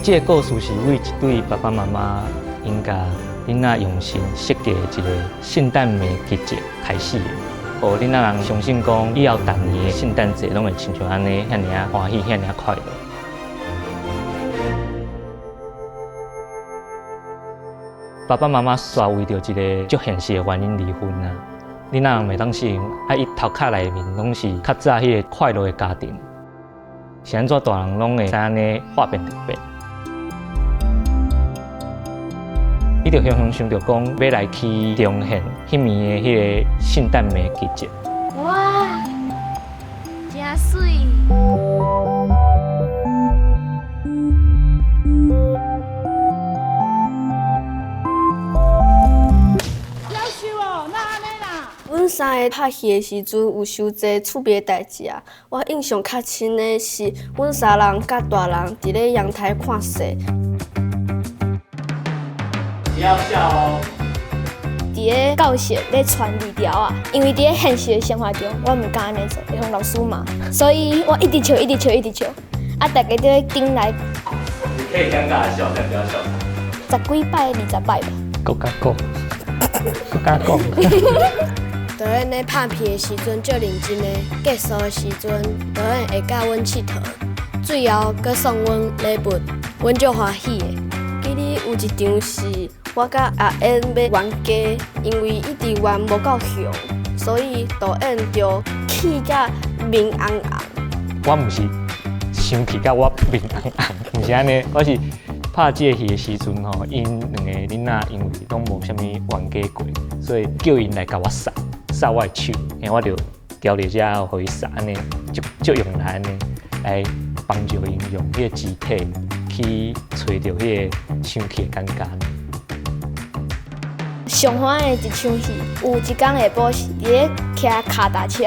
这个故事是为一对爸爸妈妈因甲囡仔用心设计的一个圣诞节季节开始的，互囡仔人相信讲以后逐年的圣诞节拢会亲像安尼，遐尔欢喜，遐尔快乐。爸爸妈妈煞为着一个足现实的原因离婚啊！囡仔人袂当适应，伊头壳内面拢是较早迄个快乐的家庭，是安怎大人拢会知安尼化变突变。伊就常常想着讲要来去重现迄年的迄个圣诞节季节。哇，真水！阮三个拍戏的时阵有伤侪趣味的代志啊！我印象较深的是，阮三人甲大人伫咧阳台看戏。不要笑哦。伫咧教室咧传字条啊，因为伫咧现实的生活中，我毋敢安尼做，会互老师骂，所以我一直笑，一直笑，一直笑。啊，大家都咧顶来。你可以尴尬的笑，但不要笑场。10几摆、20摆吧。够敢讲，够敢讲。导演咧拍片的时阵足认真的，结束的时阵，导演会教阮佚佗，最后佮送阮礼物，阮足欢喜的。记得有一场是我甲阿燕要冤家，因为一直冤无够凶，所以导演就气甲面红红。我毋是生气甲我面红红，毋是安尼，我是拍这个戏的时阵吼，因两个囡仔因为拢无啥物冤家过，所以叫因来甲我杀我的手，然后我就交伫遮互伊杀安尼，就用来安尼来帮助因用迄个肢体去找到迄个生气的感觉。上欢喜的一场戏，有一天下晡是伫咧骑脚踏车，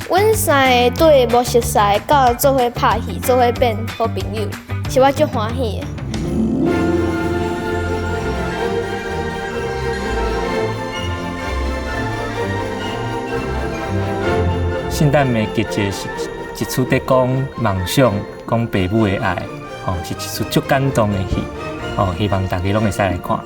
阮三个对无熟悉的到做伙拍戏，做伙变好朋友，是我足欢喜的。圣诞节季节是一出在讲梦想、讲父母的爱，是一出足感动的戏，希望大家拢会使来看。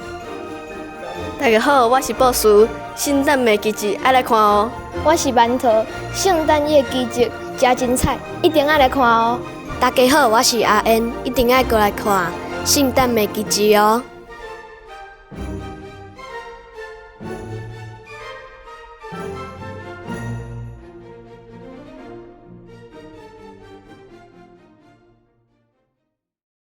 大家好，我是布斯，圣诞节季节爱来看哦。我是馒头，圣诞夜季节真精彩，一定爱来看哦。大家好，我是阿燕，一定爱过来看圣诞节季节哦。